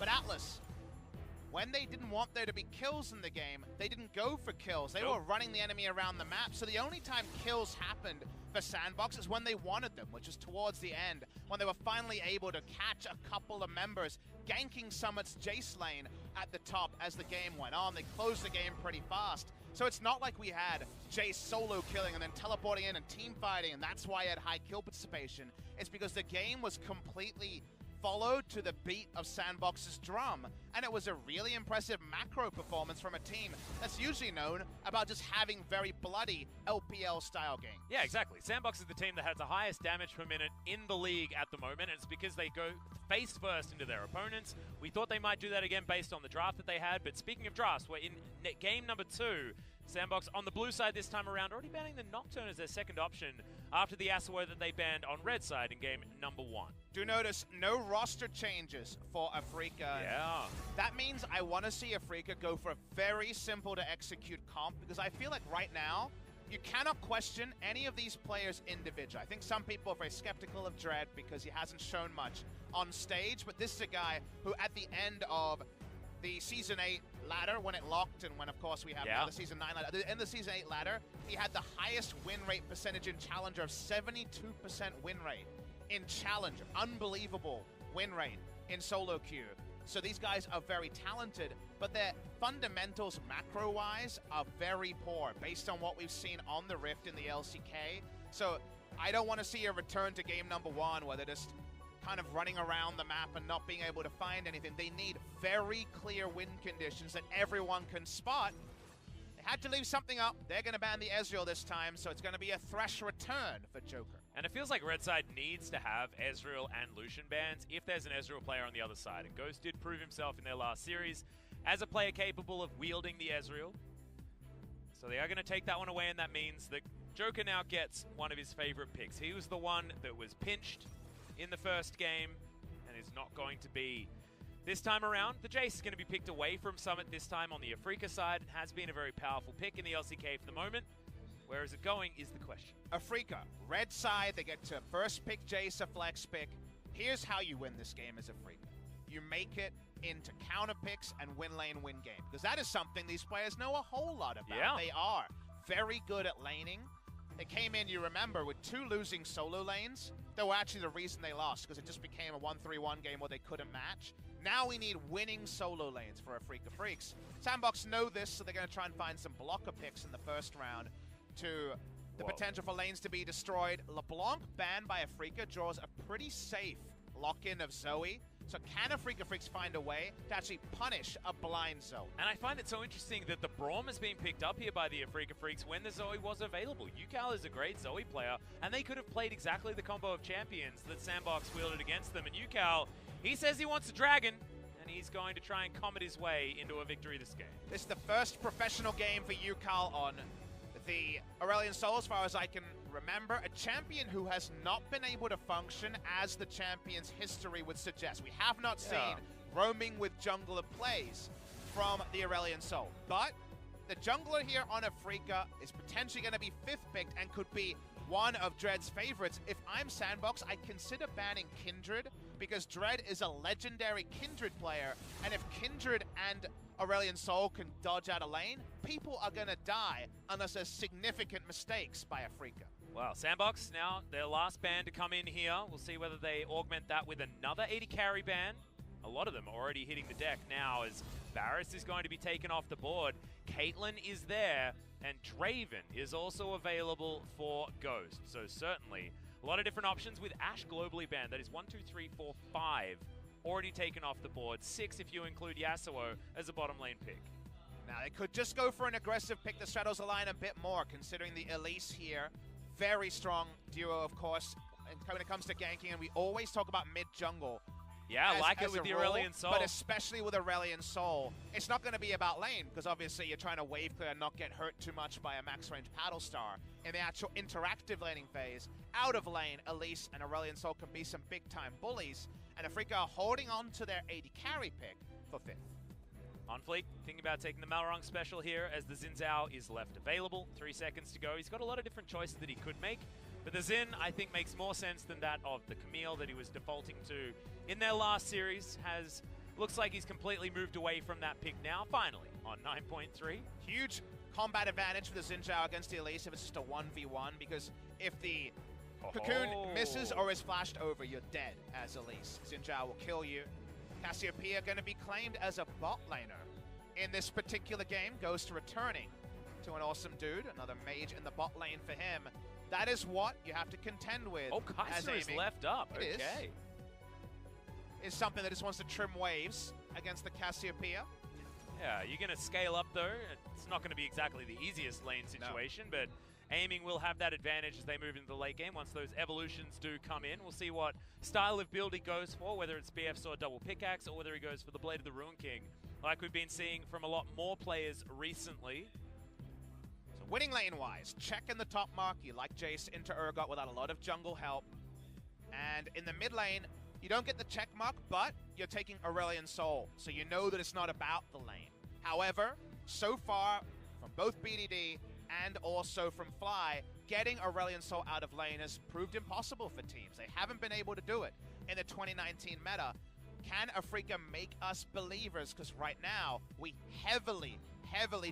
But Atlas, when they didn't want there to be kills in the game, they didn't go for kills. They were running the enemy around the map. So the only time kills happened for SANDBOX is when they wanted them, which is towards the end, when they were finally able to catch a couple of members ganking Summit's Jace lane at the top as the game went on. They closed the game pretty fast. So it's not like we had Jace solo killing and then teleporting in and team fighting, and that's why he had high kill participation. It's because the game was completely followed to the beat of SANDBOX's drum, and it was a really impressive macro performance from a team that's usually known about just having very bloody LPL-style games. Yeah, exactly. SANDBOX is the team that has the highest damage per minute in the league at the moment, and it's because they go face first into their opponents. We thought they might do that again based on the draft that they had, but speaking of drafts, we're in game number 2. SANDBOX on the blue side this time around, already banning the Nocturne as their second option after the Yasuo that they banned on red side in game number 1. Do notice no roster changes for Afreeca. Yeah. That means I want to see Afreeca go for a very simple to execute comp, because I feel like right now, you cannot question any of these players individually. I think some people are very skeptical of Dread because he hasn't shown much on stage, but this is a guy who at the end of the Season 8 ladder, when it locked, and when, of course, we have now the Season 9 ladder. At the end of the Season 8 ladder, he had the highest win rate percentage in Challenger of 72% win rate in Challenger. Unbelievable win rate in solo queue. So these guys are very talented, but their fundamentals macro-wise are very poor based on what we've seen on the Rift in the LCK. So I don't want to see a return to game number 1 where they're just kind of running around the map and not being able to find anything. They need very clear win conditions that everyone can spot. They had to leave something up. They're going to ban the Ezreal this time, so it's going to be a Thresh return for Joker. And it feels like Red Side needs to have Ezreal and Lucian bans if there's an Ezreal player on the other side. And Ghost did prove himself in their last series as a player capable of wielding the Ezreal. So they are going to take that one away, and that means that Joker now gets one of his favorite picks. He was the one that was pinched in the first game and is not going to be this time around. The Jace is going to be picked away from Summit this time on the Afreeca side. It has been a very powerful pick in the LCK for the moment. Where is it going is the question. Afreeca, red side, they get to first pick Jace, a flex pick. Here's how you win this game as Afreeca. You make it into counter picks and win lane, win game. Because that is something these players know a whole lot about. Yeah. They are very good at laning. They came in, you remember, with 2 losing solo lanes. They were actually the reason they lost, because it just became a 1-3-1 game where they couldn't match. Now we need winning solo lanes for Afreeca Freecs. SANDBOX know this, so they're going to try and find some blocker picks in the first round to the potential for lanes to be destroyed. LeBlanc, banned by Afreeca, draws a pretty safe lock-in of Zoe. So can Afreeca Freecs find a way to actually punish a blind Zoe? And I find it so interesting that the Braum is being picked up here by the Afreeca Freecs when the Zoe was available. UCal is a great Zoe player, and they could have played exactly the combo of champions that SANDBOX wielded against them. And UCal, he says he wants a dragon, and he's going to try and comet his way into a victory this game. This is the first professional game for UCal on the Aurelion Sol, as far as I can remember. A champion who has not been able to function as the champion's history would suggest. We have not seen roaming with jungler plays from the Aurelion Sol. But the jungler here on Afreeca is potentially going to be 5th picked and could be one of Dread's favorites. If I'm SANDBOX, I consider banning Kindred, because Dread is a legendary Kindred player, and if Kindred and Aurelion Sol can dodge out a lane, people are going to die unless there's significant mistakes by Afreeca. Well, SANDBOX now, their last ban to come in here. We'll see whether they augment that with another 80 carry ban. A lot of them already hitting the deck now as Varus is going to be taken off the board. Caitlyn is there, and Draven is also available for Ghost. So certainly a lot of different options with Ashe globally banned. That is 1, 2, 3, 4, 5 already taken off the board. 6 if you include Yasuo as a bottom lane pick. Now they could just go for an aggressive pick that straddles the line a bit more, considering the Elise here. Very strong duo, of course, when it comes to ganking, and we always talk about mid-jungle. Yeah, I like it with the Aurelion Sol. But especially with Aurelion Sol, it's not going to be about lane, because obviously you're trying to wave clear and not get hurt too much by a max-range paddle star. In the actual interactive laning phase, out of lane, Elise and Aurelion Sol can be some big-time bullies, and Afreeca are holding on to their 80 carry pick for 5th. On Fleek, thinking about taking the Malrong special here as the Xin Zhao is left available. 3 seconds to go. He's got a lot of different choices that he could make, but the Xin, I think, makes more sense than that of the Camille that he was defaulting to in their last series. Has Looks like he's completely moved away from that pick now, finally, on 9.3. Huge combat advantage for the Xin Zhao against the Elise if it's just a 1v1, because if the Cocoon misses or is flashed over, you're dead as Elise. Xin Zhao will kill you. Cassiopeia going to be claimed as a bot laner in this particular game. Ghost returning to an awesome dude, another mage in the bot lane for him. That is what you have to contend with. Oh, Kaiser is left up. Okay. Is something that just wants to trim waves against the Cassiopeia. Yeah, you're going to scale up though. It's not going to be exactly the easiest lane situation, but aiming will have that advantage as they move into the late game. Once those evolutions do come in, we'll see what style of build he goes for, whether it's BF Sword double pickaxe or whether he goes for the Blade of the Ruin King, like we've been seeing from a lot more players recently. So winning lane-wise, check in the top mark. You like Jace into Urgot without a lot of jungle help. And in the mid lane, you don't get the check mark, but you're taking Aurelion Sol, so you know that it's not about the lane. However, so far, from both BDD and also from Fly, getting Aurelion Sol out of lane has proved impossible for teams. They haven't been able to do it in the 2019 meta. Can Afreeca make us believers? Because right now, we heavily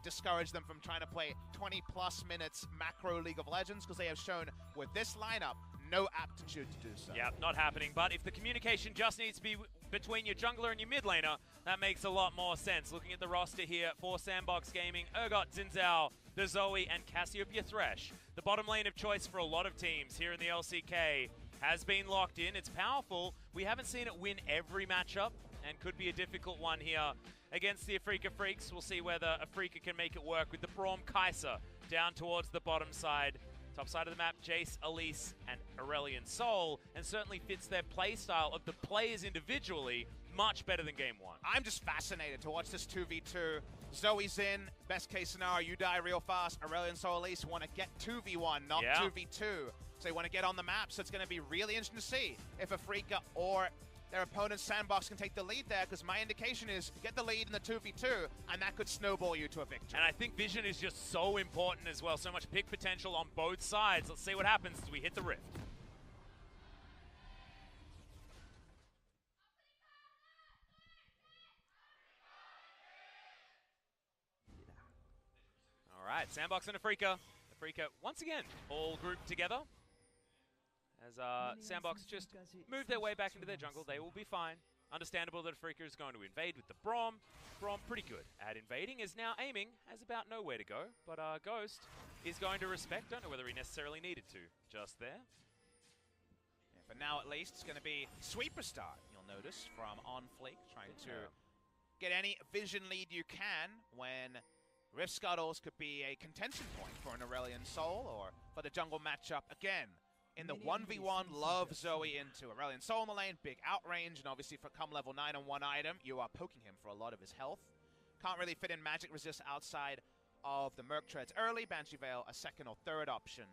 discourage them from trying to play 20+ minutes macro League of Legends, because they have shown with this lineup no aptitude to do so. Yeah, not happening. But if the communication just needs to be between your jungler and your mid laner, that makes a lot more sense. Looking at the roster here for SANDBOX Gaming, Urgot, Xin Zhao, the Zoe, and Cassiopeia Thresh. The bottom lane of choice for a lot of teams here in the LCK has been locked in. It's powerful. We haven't seen it win every matchup, and could be a difficult one here against the Afreeca Freecs. We'll see whether Afreeca can make it work with the Braum Kaiser down towards the bottom side. Top side of the map, Jace, Elise, and Aurelion Sol, and certainly fits their play style of the players individually much better than game one. I'm just fascinated to watch this 2v2. Zoe's in, best case scenario, you die real fast. Aurelion Sol, Elise want to get 2v1, not 2v2. So they want to get on the map, so it's going to be really interesting to see if Afreeca or their opponent's SANDBOX can take the lead there, because my indication is get the lead in the 2v2, and that could snowball you to a victory. And I think vision is just so important as well. So much pick potential on both sides. Let's see what happens as we hit the rift. All right, SANDBOX and Afreeca. Afreeca, once again, all grouped together. As SANDBOX just move their way back into their jungle, they will be fine. Understandable that Afreeca is going to invade with the Braum. Braum pretty good at invading, is now aiming, has about nowhere to go. But Ghost is going to respect, don't know whether he necessarily needed to, just there. Yeah, for now at least, it's going to be Sweeper Start, you'll notice, from OnFleek, trying to get any vision lead you can when Rift Scuttles could be a contention point for an Aurelion Sol, or for the jungle matchup again. In the 1v1, love Zoe into Aurelion Sol in the lane, big outrange, and obviously for come level 9 on one item, you are poking him for a lot of his health. Can't really fit in magic resist outside of the Merc Treads early, Banshee Veil a second or third option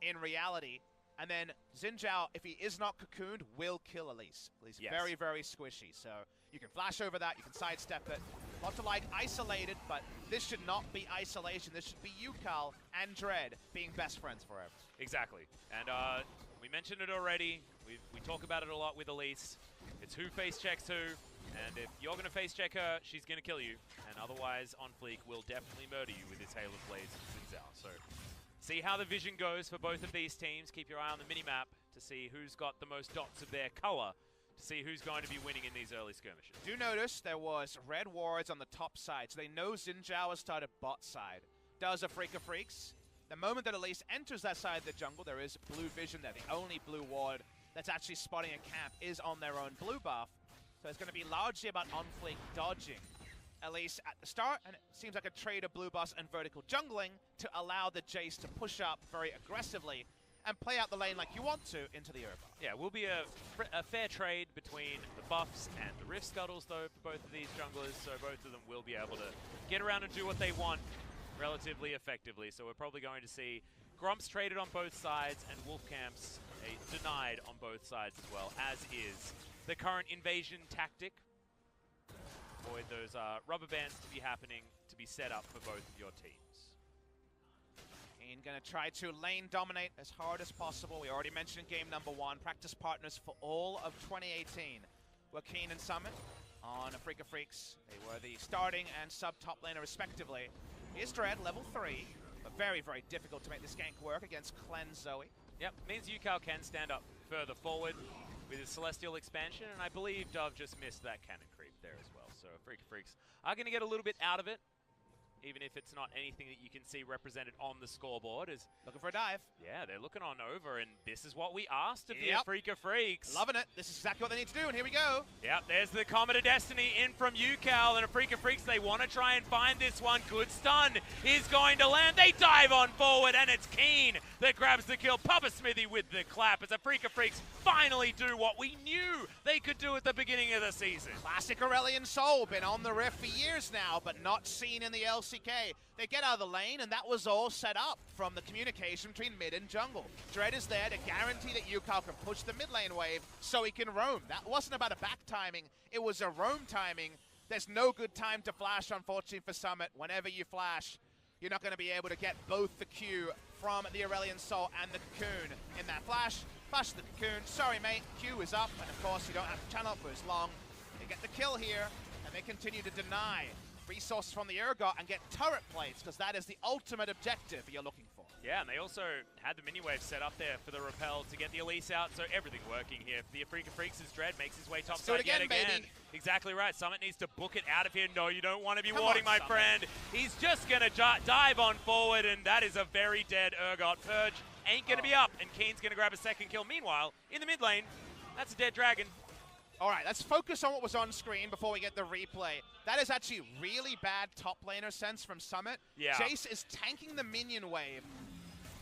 in reality. And then Xin Zhao, if he is not cocooned, will kill Elise. Elise very, very squishy, so you can flash over that, you can sidestep it. Not to like isolated, but this should not be isolation. This should be Yukal and Dread being best friends forever. Exactly. And we mentioned it already. We talk about it a lot with Elise. It's who face checks who. And if you're going to face check her, she's going to kill you. And otherwise, OnFleek will definitely murder you with his Hail of Blades and Xin Zhao. So see how the vision goes for both of these teams. Keep your eye on the minimap to see who's got the most dots of their color, to see who's going to be winning in these early skirmishes. Do notice there was red wards on the top side, so they know Xin Zhao has started bot side. Does Afreeca Freecs? The moment that Elise enters that side of the jungle, there is blue vision there. The only blue ward that's actually spotting a camp is on their own blue buff. So it's going to be largely about OnFleek dodging Elise at the start, and it seems like a trade of blue buffs and vertical jungling to allow the Jace to push up very aggressively and play out the lane like you want to into the Urgot. Yeah, will be a fair trade between the buffs and the Rift Scuttles, though, for both of these junglers, so both of them will be able to get around and do what they want relatively effectively. So we're probably going to see Grumps traded on both sides and Wolf Camps denied on both sides as well, as is the current invasion tactic. Avoid those rubber bands to be happening, to be set up for both of your teams. Keen going to try to lane dominate as hard as possible. We already mentioned in game number 1, practice partners for all of 2018 were Keen and Summit. on Afreeca Freecs. They were the starting and sub-top laner respectively. Here's Dread, level 3, but very, very difficult to make this gank work against Cleanse Zoe. Yep, means UCal can stand up further forward with his Celestial expansion, and I believe Dove just missed that cannon creep there as well. So Afreeca Freecs are going to get a little bit out of it, even if it's not anything that you can see represented on the scoreboard. Is looking for a dive. Yeah, they're looking on over, and this is what we asked of the Yep. Afreeca Freecs. Loving it. This is exactly what they need to do, and here we go. Yep, there's the Comet of Destiny in from UCal, and Afreeca Freecs, they want to try and find this one. Good stun is going to land. They dive on forward, and it's Keen that grabs the kill. Papa Smithy with the clap as Afreeca Freecs finally do what we knew they could do at the beginning of the season. Classic Aurelion Soul, been on the rift for years now, but not seen in the LCK. They get out of the lane, and that was all set up from the communication between mid and jungle. Dread is there to guarantee that UCal can push the mid lane wave so he can roam. That wasn't about a back timing, it was a roam timing. There's no good time to flash, unfortunately, for Summit. Whenever you flash, you're not going to be able to get both the Q from the Aurelion Soul and the Cocoon in that flash. Flash the Cocoon, sorry mate, Q is up, and of course you don't have to channel it for as long. They get the kill here, and they continue to deny resources from the Urgot and get turret plates, because that is the ultimate objective you're looking for. Yeah, and they also had the mini wave set up there for the Repel to get the Elise out, so everything working here. The Afreeca Freecs' Dread makes his way topside yet again. Baby. Exactly right. Summit needs to book it out of here. No, you don't want to be warding, my friend. He's just going to dive on forward, and that is a very dead Urgot. Purge ain't going to be up, and Keen's going to grab a second kill. Meanwhile, in the mid lane, that's a dead dragon. All right, let's focus on what was on screen before we get the replay. That is actually really bad top laner sense from Summit. Yeah. Jace is tanking the minion wave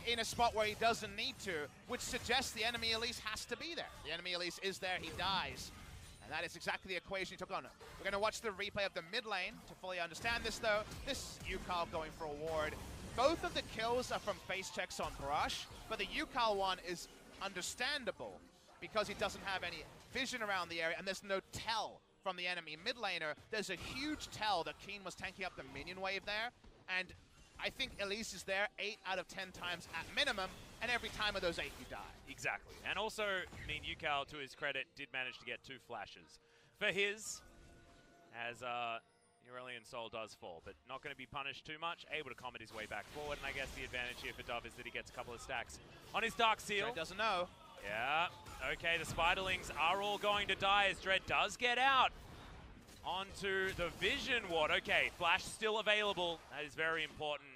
in a spot where he doesn't need to, which suggests the enemy Elise has to be there. The enemy Elise is there, he dies. And that is exactly the equation he took on. We're going to watch the replay of the mid lane to fully understand this, though. This is UCal going for a ward. Both of the kills are from face checks on Brush, but the UCal one is understandable because he doesn't have any vision around the area, and there's no tell from the enemy mid laner. There's a huge tell that Keen was tanking up the minion wave there, and I think Elise is there 8 out of 10 times at minimum, and every time of those 8 you die. Exactly. And also, I mean, UCal, to his credit, did manage to get 2 flashes for his, as Aurelion Soul does fall, but not going to be punished too much, able to comet his way back forward, and I guess the advantage here for Dove is that he gets a couple of stacks on his Dark Seal. Dread doesn't know. Yeah, okay, the Spiderlings are all going to die as Dread does get out onto the Vision Ward. Okay, Flash still available. That is very important,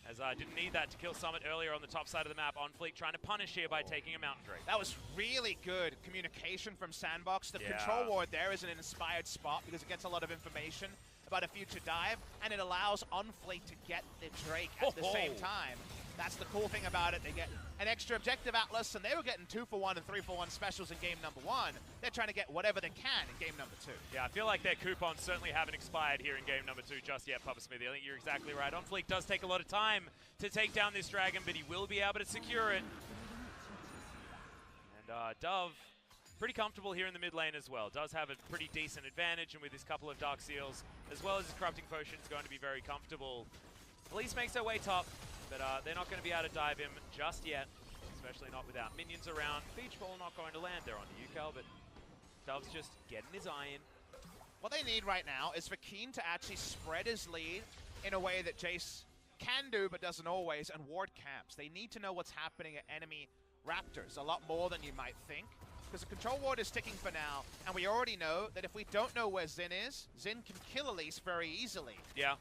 as I didn't need that to kill Summit earlier on the top side of the map. On Fleek trying to punish here by taking a Mountain Drake. That was really good communication from SANDBOX. The control ward there is an inspired spot because it gets a lot of information about a future dive, and it allows Unfleek to get the Drake at the same time. That's the cool thing about it. They get an extra objective Atlas, and they were getting 2-for-1 and 3-for-1 specials in game number 1. They're trying to get whatever they can in game number 2. Yeah, I feel like their coupons certainly haven't expired here in game number 2 just yet, Papa Smithy. I think you're exactly right. Unfleek does take a lot of time to take down this dragon, but he will be able to secure it. And Dove, pretty comfortable here in the mid lane as well. Does have a pretty decent advantage, and with his couple of Dark Seals, as well as his Corrupting Potion, is going to be very comfortable. Elise makes her way top, but they're not going to be able to dive him just yet, especially not without minions around. Beach Ball not going to land there on UCal, but Dove's just getting his eye in. What they need right now is for Keen to actually spread his lead in a way that Jace can do, but doesn't always, and ward camps. They need to know what's happening at enemy Raptors a lot more than you might think, because the control ward is sticking for now, and we already know that if we don't know where Xin is, Xin can kill Elise very easily. Yeah.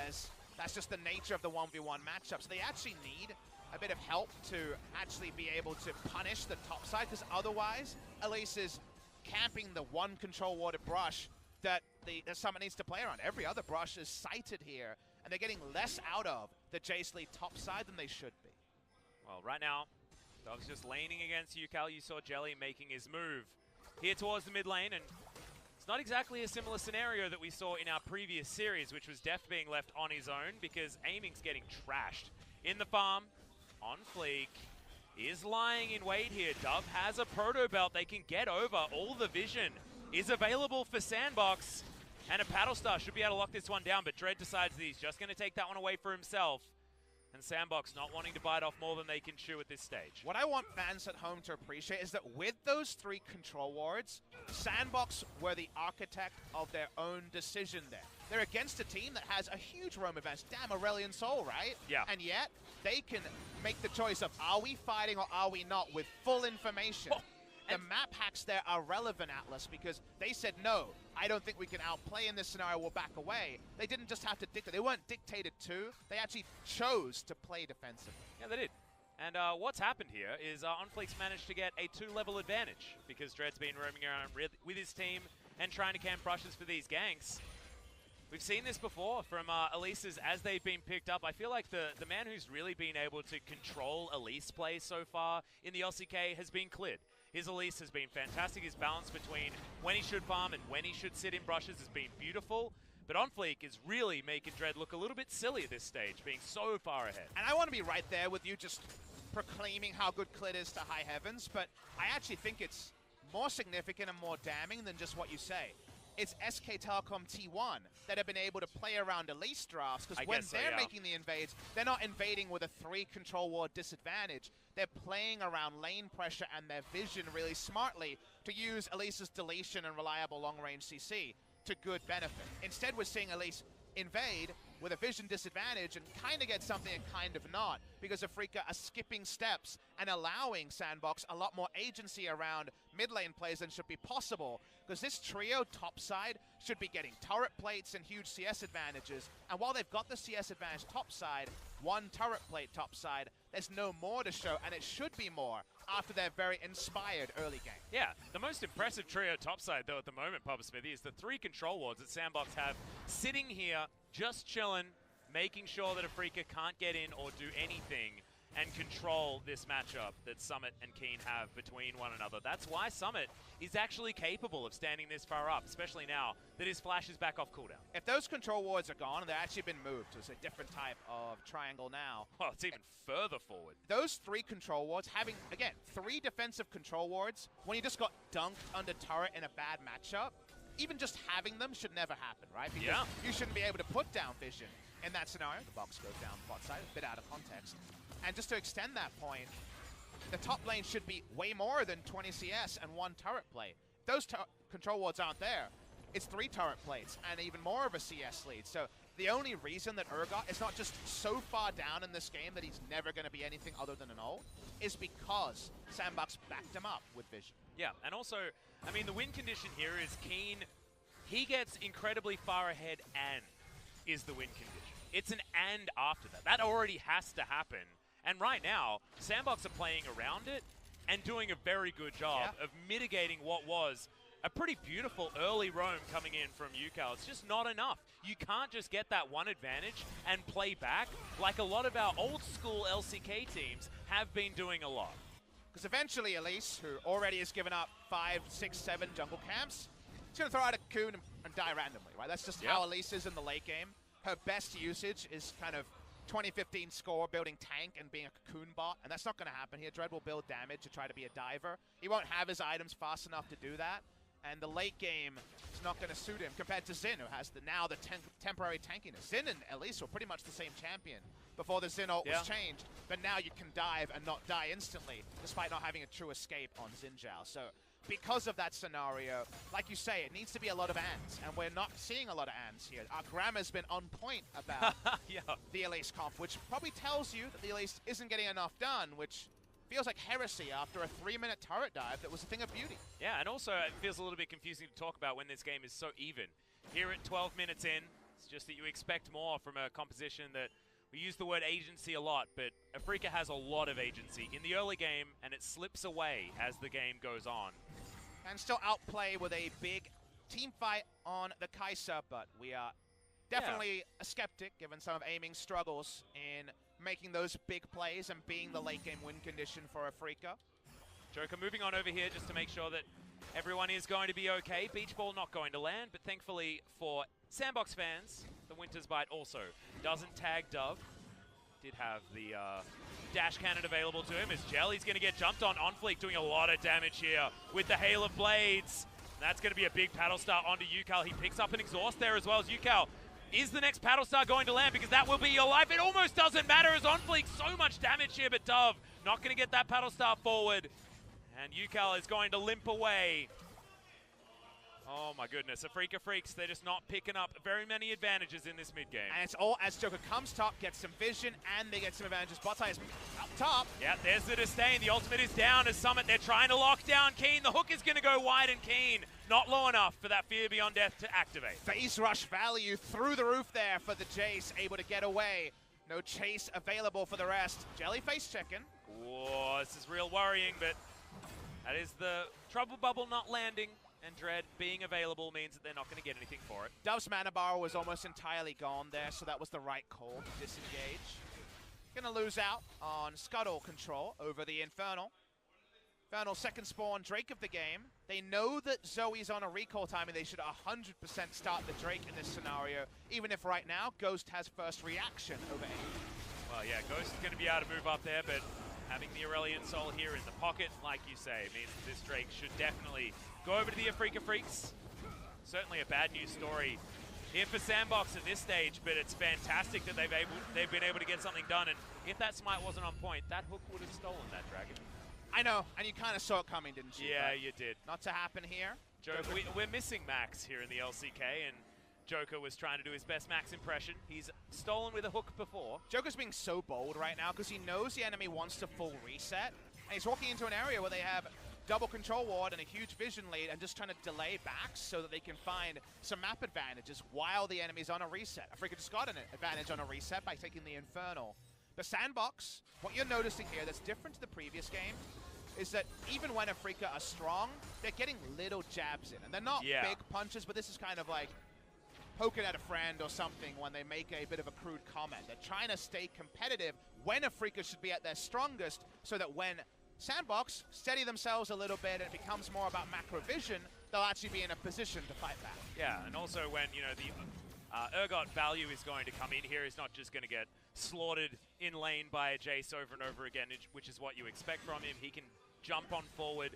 As that's just the nature of the 1v1 matchup. So they actually need a bit of help to actually be able to punish the top side, because otherwise Elise is camping the one control warded brush that Summit needs to play around. Every other brush is sighted here, and they're getting less out of the Jace lead top side than they should be. Well, right now, Dove's just laning against UCal. You saw Jelly making his move here towards the mid lane, and it's not exactly a similar scenario that we saw in our previous series, which was Deft being left on his own, because aiming's getting trashed. In the farm, on Fleek, is lying in wait here. Dove has a proto belt. They can get over. All the vision is available for SANDBOX, and a Paddle Star should be able to lock this one down, but Dread decides that he's just going to take that one away for himself. And SANDBOX not wanting to bite off more than they can chew at this stage. What I want fans at home to appreciate is that with those 3 control wards, SANDBOX were the architect of their own decision there. They're against a team that has a huge roam advantage. Damn, Aurelion Sol, right? Yeah. And yet, they can make the choice of, are we fighting or are we not, with full information. The map hacks there are relevant, Atlas, because they said, no, I don't think we can outplay in this scenario, we'll back away. They didn't just have to dictate. They weren't dictated to. They actually chose to play defensively. Yeah, they did. And what's happened here is Onfleek's managed to get a 2-level advantage because Dread's been roaming around with his team and trying to camp brushes for these ganks. We've seen this before from Elise's as they've been picked up. I feel like the man who's really been able to control Elise play so far in the LCK has been Clid. His Elise has been fantastic. His balance between when he should farm and when he should sit in brushes has been beautiful. But Onfleek is really making Dread look a little bit silly at this stage, being so far ahead. And I want to be right there with you, just proclaiming how good Clid is to high heavens, but I actually think it's more significant and more damning than just what you say. It's SK Telecom T1 that have been able to play around Elise drafts, because when they're making the invades, they're not invading with a 3 control ward disadvantage. They're playing around lane pressure and their vision really smartly to use Elise's deletion and reliable long-range CC to good benefit. Instead, we're seeing Elise invade with a vision disadvantage and kind of get something and kind of not, because Afreeca are skipping steps and allowing SANDBOX a lot more agency around mid lane plays than should be possible, because this trio topside should be getting turret plates and huge CS advantages, and while they've got the CS advantage topside, 1 turret plate topside, there's no more to show, and it should be more after their very inspired early game. Yeah, the most impressive trio topside, though, at the moment, Papa Smithy, is the 3 control wards that SANDBOX have sitting here, just chilling, making sure that Afreeca can't get in or do anything and control this matchup that Summit and Keen have between one another. That's why Summit is actually capable of standing this far up, especially now that his flash is back off cooldown. If those control wards are gone, they've actually been moved to a different type of triangle now. Well, it's even further forward. Those 3 control wards, having, again, 3 defensive control wards, when you just got dunked under turret in a bad matchup, even just having them should never happen, right? Because you shouldn't be able to put down vision. In that scenario, the box goes down bot side, a bit out of context. And just to extend that point, the top lane should be way more than 20 CS and 1 turret play. Those control wards aren't there. It's 3 turret plates and even more of a CS lead. So the only reason that Urgot is not just so far down in this game that he's never going to be anything other than an ult is because SANDBOX backed him up with vision. Yeah, and also, I mean, the win condition here is Keen. He gets incredibly far ahead and is the win condition. It's an and after that. That already has to happen. And right now, SANDBOX are playing around it and doing a very good job of mitigating what was a pretty beautiful early roam coming in from UCal. It's just not enough. You can't just get that 1 advantage and play back like a lot of our old school LCK teams have been doing a lot. Because eventually Elise, who already has given up 5, 6, 7 jungle camps, is going to throw out a cocoon and die randomly, right? That's just how Elise is in the late game. Her best usage is kind of 2015 score, building tank and being a cocoon bot, and that's not going to happen here. Dread will build damage to try to be a diver. He won't have his items fast enough to do that, and the late game is not going to suit him compared to Xin, who has the temporary tankiness. Xin and Elise were pretty much the same champion before the Xin ult was changed, but now you can dive and not die instantly, despite not having a true escape on Xin Zhao. So because of that scenario, like you say, it needs to be a lot of ands, and we're not seeing a lot of ands here. Our grammar's been on point about the Elise comp, which probably tells you that the Elise isn't getting enough done, which feels like heresy after a 3-minute turret dive that was a thing of beauty. Yeah, and also it feels a little bit confusing to talk about when this game is so even. Here at 12 minutes in, it's just that you expect more from a composition that we use the word agency a lot, but Afreeca has a lot of agency in the early game, and it slips away as the game goes on. And still outplay with a big team fight on the Kai'Sa, but we are definitely a skeptic given some of aiming struggles in making those big plays and being the late game win condition for Afreeca. Joker moving on over here just to make sure that everyone is going to be okay. Beach ball not going to land, but thankfully for SANDBOX fans, the Winter's Bite also doesn't tag Dove. Did have the dash cannon available to him as Jelly's going to get jumped on. Onfleek doing a lot of damage here with the Hail of Blades. That's going to be a big paddle start onto UCal. He picks up an exhaust there as well as UCal Is the next Paddle Star going to land? Because that will be your life. It almost doesn't matter as OnFleek, so much damage here, but Dove not going to get that Paddle Star forward. And UCAL is going to limp away. Oh my goodness, Afreeca Freecs, they're just not picking up very many advantages in this mid game. And it's all as Joker comes top, gets some vision, and they get some advantages. Bot side is up top. Yeah, there's the disdain. The ultimate is down as Summit. They're trying to lock down Keen. The hook is going to go wide, and Keen not low enough for that Fear Beyond Death to activate. Phase rush value through the roof there for the Jace, able to get away. No chase available for the rest. Jellyface checking. Whoa, this is real worrying, but that is the trouble bubble not landing. And Dread being available means that they're not going to get anything for it. Dove's mana bar was almost entirely gone there, so that was the right call to disengage. Gonna lose out on Scuttle control over the Infernal. Infernal second spawn Drake of the game. They know that Zoe's on a recall timing. They should 100% start the Drake in this scenario, even if right now Ghost has first reaction over Aim. Well, yeah, Ghost is going to be able to move up there, but having the Aurelion Soul here in the pocket, like you say, means that this Drake should definitely go over to the Afreeca Freecs. Certainly a bad news story here for SANDBOX at this stage, but it's fantastic that they've been able to get something done. And if that smite wasn't on point, that hook would have stolen that dragon. I know, and you kind of saw it coming, didn't you? Yeah, you did. Not to happen here. Joker, we're missing Max here in the LCK, and Joker was trying to do his best Max impression. He's stolen with a hook before. Joker's being so bold right now because he knows the enemy wants to full reset, and he's walking into an area where they have double control ward and a huge vision lead and just trying to delay backs so that they can find some map advantages while the enemy's on a reset. Afreeca just got an advantage on a reset by taking the Infernal. The SANDBOX, what you're noticing here that's different to the previous game is that even when Afreeca are strong, they're getting little jabs in. And they're not big punches, but this is kind of like poking at a friend or something when they make a bit of a crude comment. They're trying to stay competitive when Afreeca should be at their strongest so that when SANDBOX steady themselves a little bit and it becomes more about macro vision, they'll actually be in a position to fight back. Yeah, and also when, you know, the Urgot value is going to come in here. He's not just going to get slaughtered in lane by a Jace over and over again, which is what you expect from him. He can jump on forward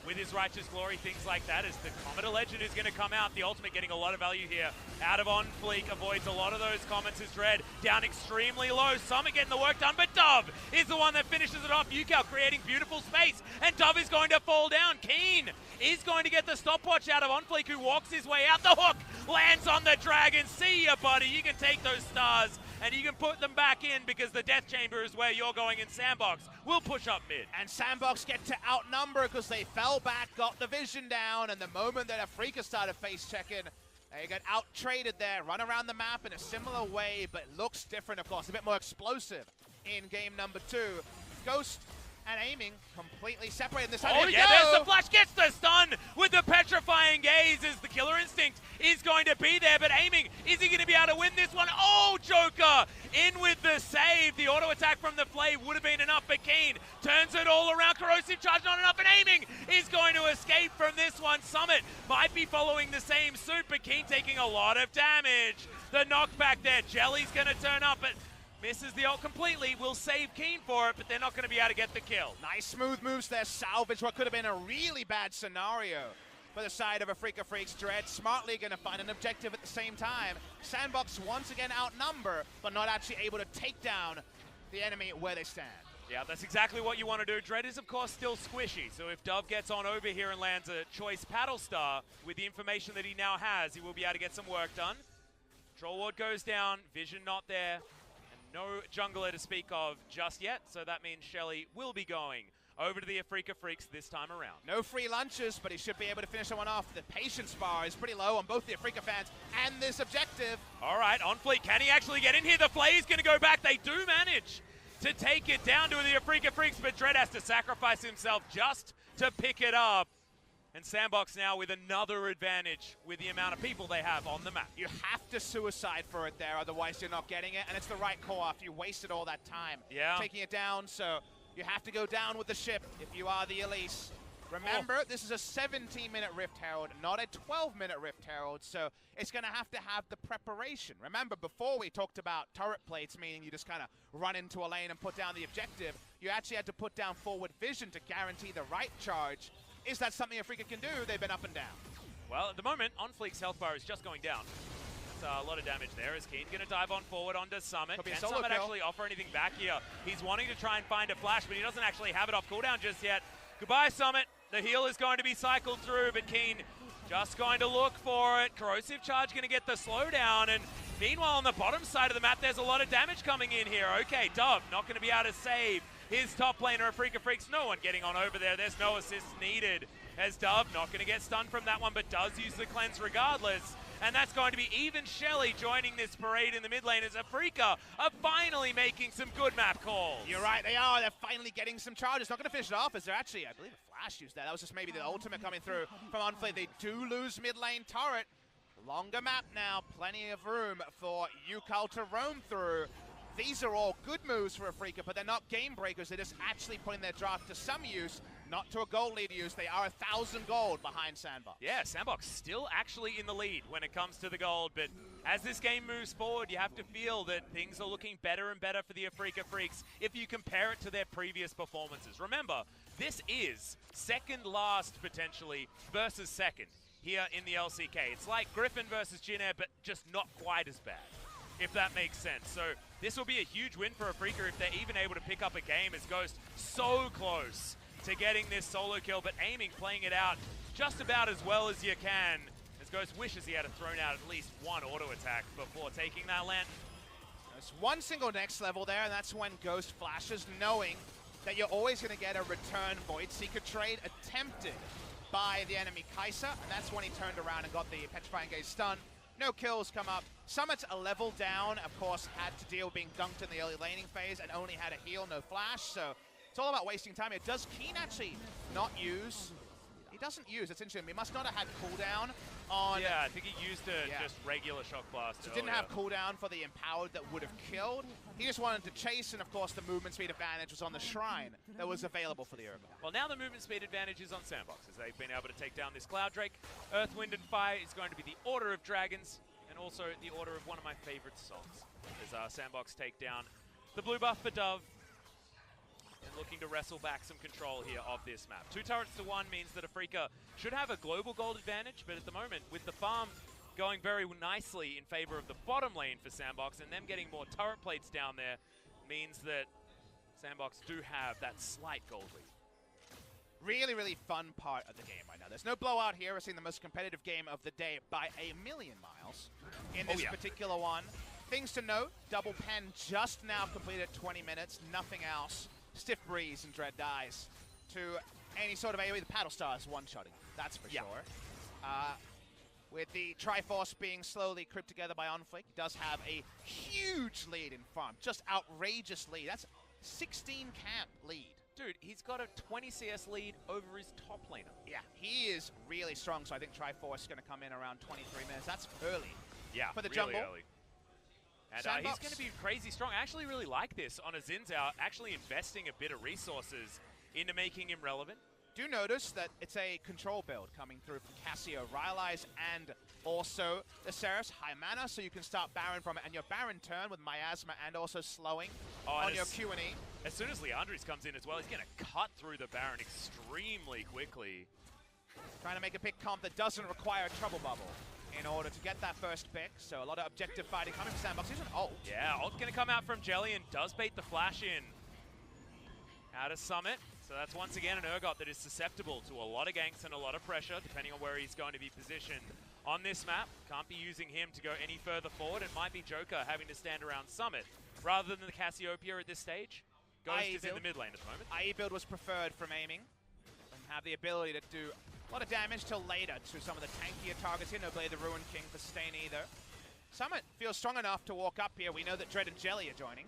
with his Righteous Glory, things like that, as the Comet Legend is going to come out. The ultimate getting a lot of value here. Out of OnFleek, avoids a lot of those comments as Dread down extremely low. Summit getting the work done, but Dove is the one that finishes it off. UCAL creating beautiful space, and Dove is going to fall down. Keen is going to get the stopwatch out of OnFleek, who walks his way out. The hook lands on the dragon. See ya, buddy. You can take those stars and you can put them back in because the Death Chamber is where you're going in SANDBOX. We'll push up mid. And SANDBOX get to outnumber because they fell back, got the vision down, and the moment that Afreeca started face checking, they got out-traded there, run around the map in a similar way, but looks different, of course, a bit more explosive in game number 2. Ghost and Aiming completely separated this time. Oh yeah, there's the flash, gets the stun with the petrifying gaze as the Killer Instinct is going to be there, but Aiming, is he going to be able to win this one? Oh, Joker in with the save. The auto attack from the Flay would have been enough, but Keen turns it all around. Corrosive Charge not enough, and Aiming is going to escape from this one. Summit might be following the same suit, but Keen taking a lot of damage. The knockback there, Jelly's going to turn up, but misses the ult completely. Will save Keen for it, but they're not going to be able to get the kill. Nice smooth moves there. Salvage what could have been a really bad scenario for the side of Afreeca Freecs. Dread smartly going to find an objective at the same time. SANDBOX once again outnumber, but not actually able to take down the enemy where they stand. Yeah, that's exactly what you want to do. Dread is, of course, still squishy, so if Dove gets on over here and lands a choice Paddle Star, with the information that he now has, he will be able to get some work done. Troll Ward goes down, vision not there. No jungler to speak of just yet, so that means Shelly will be going over to the Afreeca Freecs this time around. No free lunches, but he should be able to finish someone off. The patience bar is pretty low on both the Afreeca fans and this objective. All right, OnFleek, can he actually get in here? The Flay is going to go back. They do manage to take it down to the Afreeca Freecs, but Dread has to sacrifice himself just to pick it up. And SANDBOX now with another advantage with the amount of people they have on the map. You have to suicide for it there, otherwise you're not getting it, and it's the right call after you wasted all that time taking it down, so you have to go down with the ship if you are the Elise. Remember, this is a 17-minute Rift Herald, not a 12-minute Rift Herald, so it's going to have the preparation. Remember, before we talked about turret plates, meaning you just kind of run into a lane and put down the objective, you actually had to put down forward vision to guarantee the right charge. Is that something Afreeca can do? They've been up and down. Well, at the moment, OnFleek's health bar is just going down. a lot of damage there as Keen going to dive on forward onto Summit. Can Summit actually offer anything back here? He's wanting to try and find a flash, but he doesn't actually have it off cooldown just yet. Goodbye, Summit. The heal is going to be cycled through, but Keen just going to look for it. Corrosive Charge going to get the slowdown, and meanwhile on the bottom side of the map, there's a lot of damage coming in here. Okay, Dove not going to be able to save his top laner, Afreeca Freecs. No one getting on over there. There's no assists needed, as Dove not going to get stunned from that one, but does use the cleanse regardless. And that's going to be even Shelly joining this parade in the mid lane as Afreeca are finally making some good map calls. You're right, they are. They're finally getting some charges. Not going to finish it off as they're actually, I believe, a flash used there. That was just maybe the ultimate coming through from Unflay. They do lose mid lane turret. Longer map now, plenty of room for Yukal to roam through. These are all good moves for Afreeca, but they're not game breakers. They're just actually putting their draft to some use, not to a gold lead use. They are 1,000 gold behind SANDBOX. Yeah, SANDBOX still actually in the lead when it comes to the gold, but as this game moves forward, you have to feel that things are looking better and better for the Afreeca Freecs if you compare it to their previous performances. Remember, this is second last, potentially, versus second here in the LCK. It's like Griffin versus Jinair, but just not quite as bad, if that makes sense. So this will be a huge win for Afreeca if they're even able to pick up a game, as Ghost so close to getting this solo kill, but aiming, playing it out just about as well as you can, as Ghost wishes he had thrown out at least one auto attack before taking that land. There's one single next level there, and that's when Ghost flashes, knowing that you're always going to get a return Void Seeker trade attempted by the enemy Kai'Sa, and that's when he turned around and got the Petrifying Gaze stun. No kills come up. Summit's a level down, of course, had to deal with being dunked in the early laning phase and only had a heal, no flash, so it's all about wasting time here. Does Keen actually not use? He doesn't use, it's interesting. He must not have had cooldown on... Yeah, I think he used a just regular Shock Blast. So didn't have cooldown for the Empowered that would have killed. He just wanted to chase, and of course the movement speed advantage was on the Shrine that was available for the Urgot. Well, now the movement speed advantage is on SANDBOX, as they've been able to take down this Cloud Drake. Earth, Wind, and Fire is going to be the Order of Dragons, and also the order of one of my favorite songs, as SANDBOX take down the blue buff for Dove, and looking to wrestle back some control here of this map. 2 turrets to 1 means that Afreeca should have a global gold advantage, but at the moment, with the farm going very nicely in favor of the bottom lane for SANDBOX, and them getting more turret plates down there, means that SANDBOX do have that slight gold lead. Really, really fun part of the game right now. There's no blowout here. We're seeing the most competitive game of the day by a million miles in this particular one. Things to note, Double Pen just now completed 20 minutes, nothing else. Stiff Breeze and Dread dies to any sort of AoE. The Paddle Star is one-shotting, that's for sure. With the Triforce being slowly cribbed together by Onflake, he does have a huge lead in farm, just outrageous lead. That's 16 camp lead. Dude, he's got a 20 CS lead over his top laner. Yeah, he is really strong, so I think Triforce is going to come in around 23 minutes. That's early. Yeah, for the really jungle. Early. And he's going to be crazy strong. I actually really like this on a Xin Zhao, actually investing a bit of resources into making him relevant. Do notice that it's a control build coming through from Cassio, Rylai's, and also the Ceres. High mana, so you can start Baron from it. And your Baron turn with Miasma and also slowing on your Q&E. As soon as Leandris comes in as well, he's going to cut through the Baron extremely quickly. Trying to make a pick comp that doesn't require a Trouble Bubble in order to get that first pick. So a lot of objective fighting coming from SANDBOX. Here's an ult. Yeah, ult's going to come out from Jelly and does bait the flash in. Out of Summit. So that's once again an Urgot that is susceptible to a lot of ganks and a lot of pressure, depending on where he's going to be positioned on this map. Can't be using him to go any further forward. It might be Joker having to stand around Summit rather than the Cassiopeia at this stage. Ghost is in the mid lane at the moment. IE build was preferred from aiming and have the ability to do a lot of damage till later to some of the tankier targets here. No Blade the Ruin King for Stain either. Summit feels strong enough to walk up here. We know that Dread and Jelly are joining.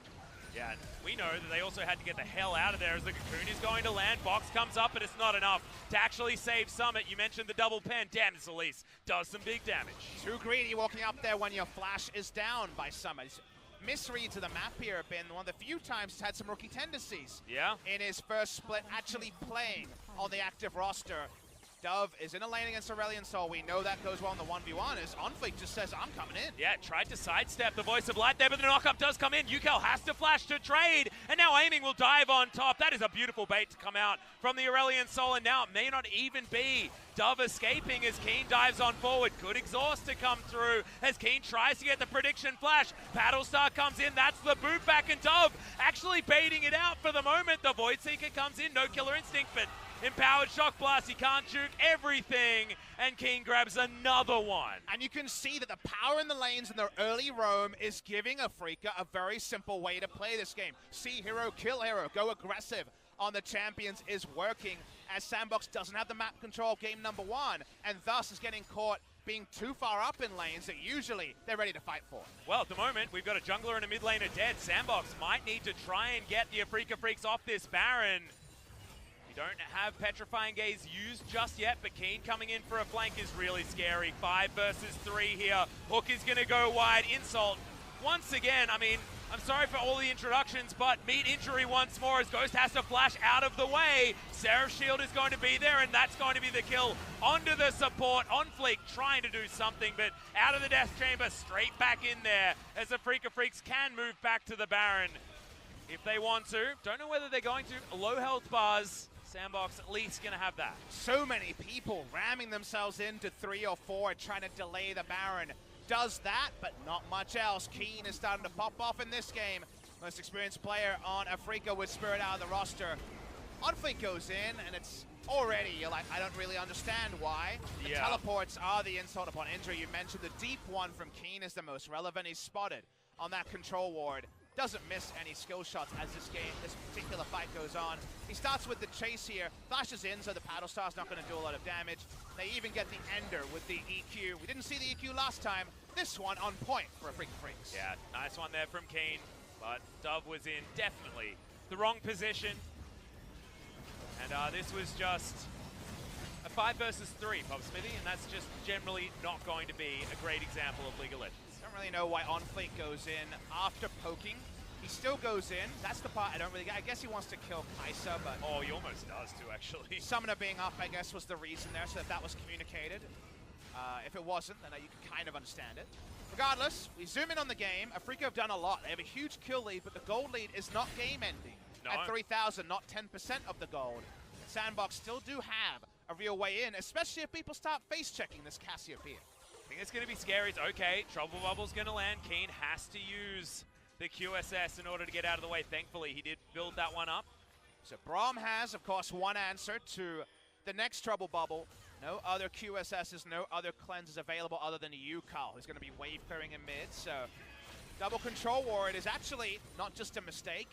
Yeah, we know that they also had to get the hell out of there as the Cocoon is going to land. Box comes up, but it's not enough to actually save Summit. You mentioned the double pen. Damn, this Elise does some big damage. Too greedy walking up there when your flash is down by Summit. Misreads of the map here have been one of the few times he's had some rookie tendencies. Yeah. In his first split, actually playing on the active roster. Dove is in a lane against Aurelion Sol. We know that goes well in the 1v1 as OnFleek just says, I'm coming in. Yeah, tried to sidestep the Voice of Light there, but the knockup does come in. Ukel has to flash to trade, and now Aiming will dive on top. That is a beautiful bait to come out from the Aurelion Sol, and now it may not even be Dove escaping as Keen dives on forward. Good exhaust to come through as Keen tries to get the prediction flash. Battlestar comes in, that's the boot back, and Dove actually baiting it out for the moment. The Void Seeker comes in, no Killer Instinct, but Empowered Shock Blast, he can't juke everything, and Keen grabs another one. And you can see that the power in the lanes and their early roam is giving Afreeca a very simple way to play this game. See hero, kill hero, go aggressive on the champions is working, as SANDBOX doesn't have the map control game number 1, and thus is getting caught being too far up in lanes that usually they're ready to fight for. Well, at the moment, we've got a jungler and a mid laner dead. SANDBOX might need to try and get the Afreeca Freecs off this Baron. We don't have Petrifying Gaze used just yet, but Keen coming in for a flank is really scary. 5 versus 3 here. Hook is going to go wide. Insult. Once again, I mean, I'm sorry for all the introductions, but meet injury once more as Ghost has to flash out of the way. Seraph's shield is going to be there, and that's going to be the kill onto the support. OnFleek trying to do something, but out of the death chamber, straight back in there as the Afreeca Freecs can move back to the Baron if they want to. Don't know whether they're going to. Low health bars. SANDBOX at least going to have that. So many people ramming themselves into 3 or 4, trying to delay the Baron. Does that, but not much else. Keen is starting to pop off in this game. Most experienced player on Afreeca with Spirit out of the roster. OnFleek goes in, and it's already, you're like, I don't really understand why. The teleports are the insult upon injury. You mentioned the deep one from Keen is the most relevant. He's spotted on that control ward. Doesn't miss any skill shots as this particular fight goes on. He starts with the chase here, flashes in, so the Battlestar's not going to do a lot of damage. They even get the Ender with the EQ. We didn't see the EQ last time. This one on point for Afreeca Freecs. Yeah, nice one there from Keen, but Dove was in definitely the wrong position. And this was just a 5 versus 3, Pop Smithy, and that's just generally not going to be a great example of League of Legends. Don't really know why OnFleek goes in after poking. He still goes in. That's the part I don't really get. I guess he wants to kill Kai'Sa, but... Oh, he almost does too, actually. Summoner being up, I guess, was the reason there, so that was communicated. If it wasn't, then you can kind of understand it. Regardless, we zoom in on the game. Afreeca have done a lot. They have a huge kill lead, but the gold lead is not game-ending. No. At 3,000, not 10% of the gold. SANDBOX still do have a real way in, especially if people start face-checking this Cassiopeia. I think it's going to be scary. It's okay. Trouble Bubble's going to land. Keen has to use the QSS in order to get out of the way. Thankfully, he did build that one up. So Braum has, of course, one answer to the next Trouble Bubble. No other QSSs, no other cleanses available other than Ucal, who's going to be wave clearing in mid. So double control ward is actually not just a mistake.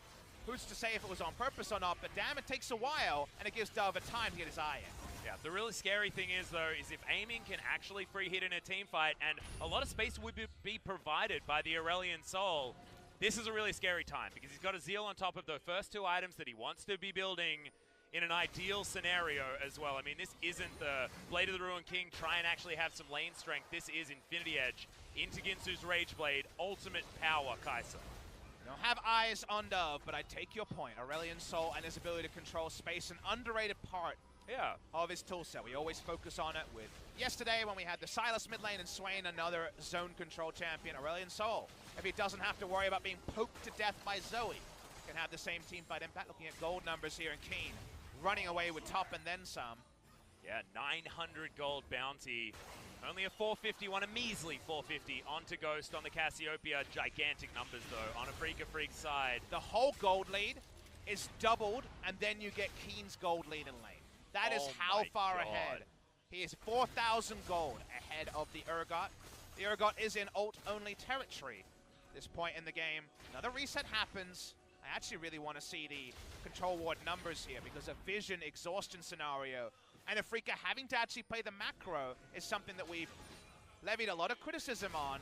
Who's to say if it was on purpose or not, but damn, it takes a while, and it gives Dove a time to get his eye in. Yeah, the really scary thing is, though, is if Aiming can actually free hit in a team fight, and a lot of space would be provided by the Aurelion Sol, this is a really scary time, because he's got a Zeal on top of the first 2 items that he wants to be building in an ideal scenario as well. I mean, this isn't the Blade of the Ruined King try and actually have some lane strength. This is Infinity Edge into Ginsu's Rage Blade, ultimate power Kai'Sa. Don't have eyes on Dove, but I take your point. Aurelion Sol and his ability to control space, an underrated part of his toolset. We always focus on it with yesterday when we had the Sylas mid lane and Swain, another zone control champion. Aurelion Sol, if he doesn't have to worry about being poked to death by Zoe, can have the same team fight impact. Looking at gold numbers here, and Keen running away with top and then some. Yeah, 900 gold bounty. Only a 451, a measly 450 onto Ghost on the Cassiopeia. Gigantic numbers, though, on Afreeca Freecs' side. The whole gold lead is doubled, and then you get Keen's gold lead in lane. That is how far ahead. He is 4,000 gold ahead of the Urgot. The Urgot is in ult-only territory at this point in the game. Another reset happens. I actually really want to see the control ward numbers here, because a vision exhaustion scenario and Afreeca having to actually play the macro is something that we've levied a lot of criticism on,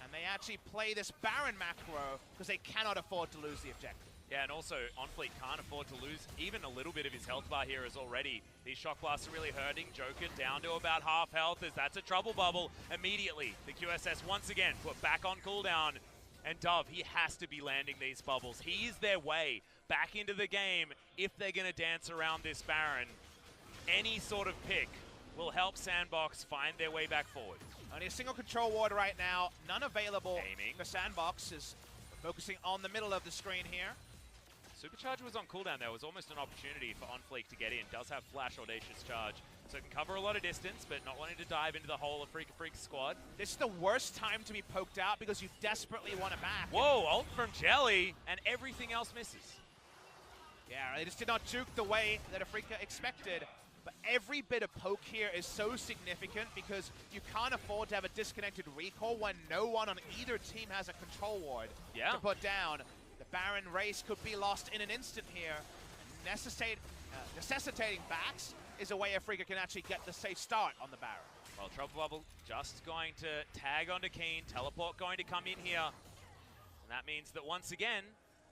and they actually play this Baron macro because they cannot afford to lose the objective. Yeah, and also OnFleek can't afford to lose even a little bit of his health bar here as already. These shock blasts are really hurting. Joker down to about half health as that's a trouble bubble. Immediately, the QSS once again put back on cooldown. And Dove, he has to be landing these bubbles. He is their way back into the game if they're going to dance around this Baron. Any sort of pick will help SANDBOX find their way back forward. Only a single control ward right now, none available. Aiming. The SANDBOX is focusing on the middle of the screen here. Supercharge was on cooldown there. It was almost an opportunity for OnFleek to get in. Does have Flash Audacious Charge, so it can cover a lot of distance, but not wanting to dive into the whole of Afreeca Freecs squad. This is the worst time to be poked out because you desperately want it back. Whoa, ult from Jelly, and everything else misses. Yeah, they just did not juke the way that Afreeca expected. But every bit of poke here is so significant because you can't afford to have a disconnected recall when no one on either team has a control ward to put down. The Baron race could be lost in an instant here. Necessitating backs is a way Afreeca can actually get the safe start on the Baron. Well, Trouble Bubble just going to tag onto Keen. Teleport going to come in here. And that means that once again,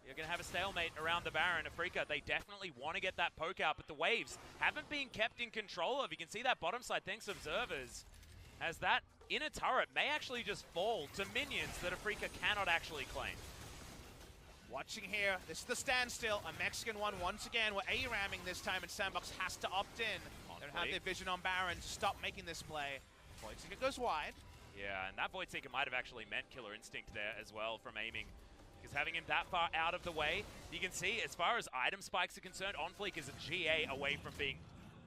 you're going to have a stalemate around the Baron. Afreeca, they definitely want to get that poke out, but the waves haven't been kept in control of. You can see that bottom side, thanks observers, as that inner turret may actually just fall to minions that Afreeca cannot actually claim. Watching here, this is the standstill. A Mexican one once again. We're A-ramming this time, and SANDBOX has to opt in. They don't have their vision on Baron to stop making this play. Voidseeker goes wide. Yeah, and that Voidseeker might have actually meant Killer Instinct there as well from aiming. Because having him that far out of the way, you can see as far as item spikes are concerned, OnFleek is a GA away from being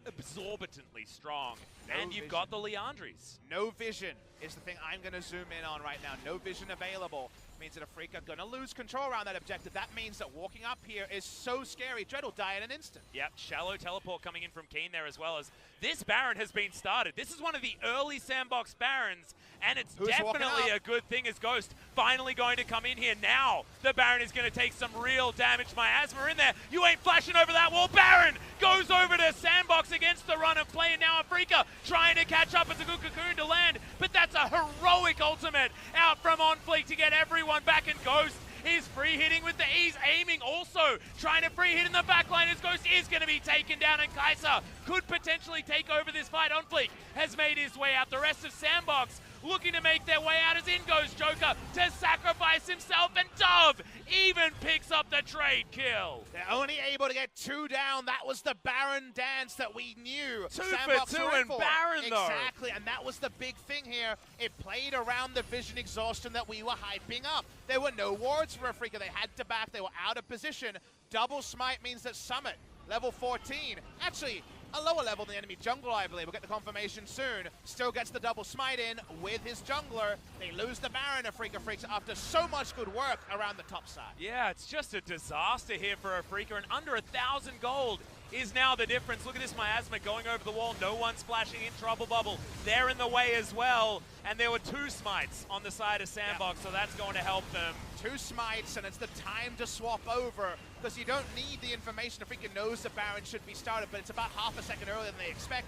exorbitantly strong. And you've got the Leandries. No vision is the thing I'm going to zoom in on right now. No vision available. Means that Afreeca going to lose control around that objective. That means that walking up here is so scary. Dread will die in an instant. Yep, shallow teleport coming in from Keen there as well. As this Baron has been started. This is one of the early SANDBOX Barons, and it's definitely a good thing as Ghost finally going to come in here. Now the Baron is going to take some real damage. Miasma in there. You ain't flashing over that wall. Baron goes over to SANDBOX against the run of play, and now Afreeca trying to catch up. It's a good cocoon to land, but that's a heroic ultimate out from OnFleek to get everyone back, and Ghost is free hitting with the ease, aiming also, trying to free hit in the backline as Ghost is going to be taken down, and Kai'Sa could potentially take over this fight. OnFleek has made his way out. The rest of SANDBOX looking to make their way out as in goes Joker to sacrifice himself, and Dove even picks up the trade kill. They're only able to get 2 down. That was the Baron dance that we knew. 2 for 2 and Baron though. Exactly, and that was the big thing here. It played around the vision exhaustion that we were hyping up. There were no wards for Afreeca. They had to back. They were out of position. Double smite means that Summit, level 14, actually a lower level than the enemy jungler, I believe. We'll get the confirmation soon. Still gets the double smite in with his jungler. They lose the Baron, Afreeca Freecs, after so much good work around the top side. Yeah, it's just a disaster here for Afreeca, and under 1,000 gold is now the difference. Look at this Miasma going over the wall. No one splashing in. Trouble Bubble. They're in the way as well. And there were 2 smites on the side of SANDBOX, so that's going to help them. 2 smites, and it's the time to swap over, because you don't need the information. Afreeca knows the Baron should be started, but it's about half a second earlier than they expect.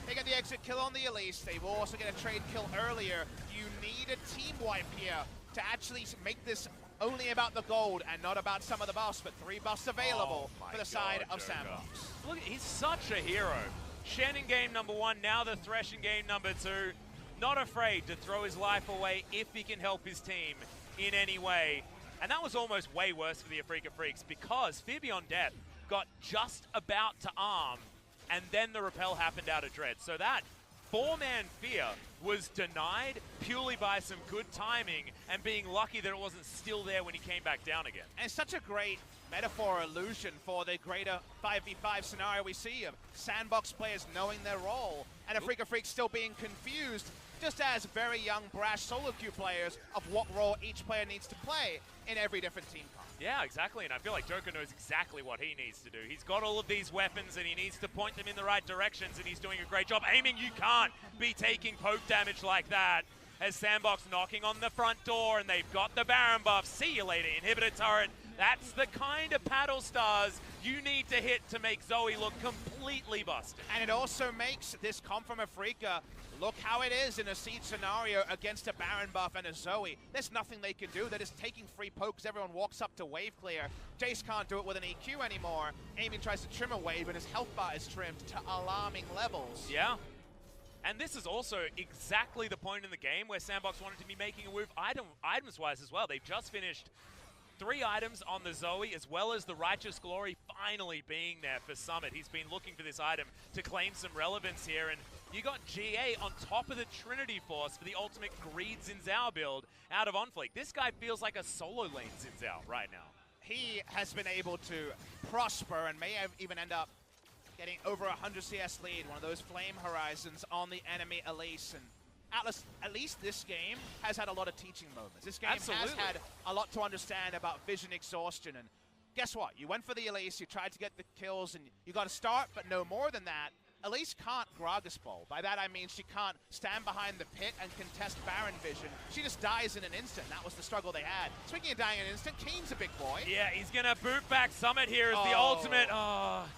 They get the exit kill on the Elise. They will also get a trade kill earlier. You need a team wipe here to actually make this only about the gold and not about some of the buffs, but 3 buffs available for the side of SANDBOX. Look, he's such a hero. Shen in game number 1, now the Thresh in game number 2. Not afraid to throw his life away if he can help his team in any way. And that was almost way worse for the Afreeca Freecs because Fear Beyond Death got just about to arm, and then the repel happened out of Dread. So that 4-man Fear was denied purely by some good timing and being lucky that it wasn't still there when he came back down again. And such a great metaphor illusion for the greater 5v5 scenario we see of SANDBOX players knowing their role and Afreeca Freecs still being confused, just as very young, brash solo queue players of what role each player needs to play in every different team comp. Yeah, exactly, and I feel like Joker knows exactly what he needs to do. He's got all of these weapons and he needs to point them in the right directions, and he's doing a great job. Aiming, you can't be taking poke damage like that. As SANDBOX knocking on the front door, and they've got the Baron buff. See you later, inhibitor turret. That's the kind of paddle stars you need to hit to make Zoe look completely busted. And it also makes this comp from Afreeca look how it is in a siege scenario against a Baron buff and a Zoe. There's nothing they can do. They're just taking free pokes. Everyone walks up to wave clear. Jace can't do it with an EQ anymore. Aiming tries to trim a wave, and his health bar is trimmed to alarming levels. Yeah. And this is also exactly the point in the game where SANDBOX wanted to be making a move items-wise as well. They've just finished 3 items on the Zoe, as well as the Righteous Glory finally being there for Summit. He's been looking for this item to claim some relevance here, and You got GA on top of the Trinity Force for the ultimate Greed Xin Zhao build out of OnFleek. This guy feels like a solo lane Xin Zhao right now. He has been able to prosper and may have even end up getting over 100 CS lead, one of those flame horizons on the enemy Elise. And Atlas, at least this game, has had a lot of teaching moments. This game has had a lot to understand about vision exhaustion. And guess what? You went for the Elise, you tried to get the kills, and you got to start, but no more than that. Elise can't Gragas bowl. By that I mean she can't stand behind the pit and contest Baron vision. She just dies in an instant. That was the struggle they had. Speaking of dying in an instant, Keen's a big boy. Yeah, he's going to boot back Summit here as the ultimate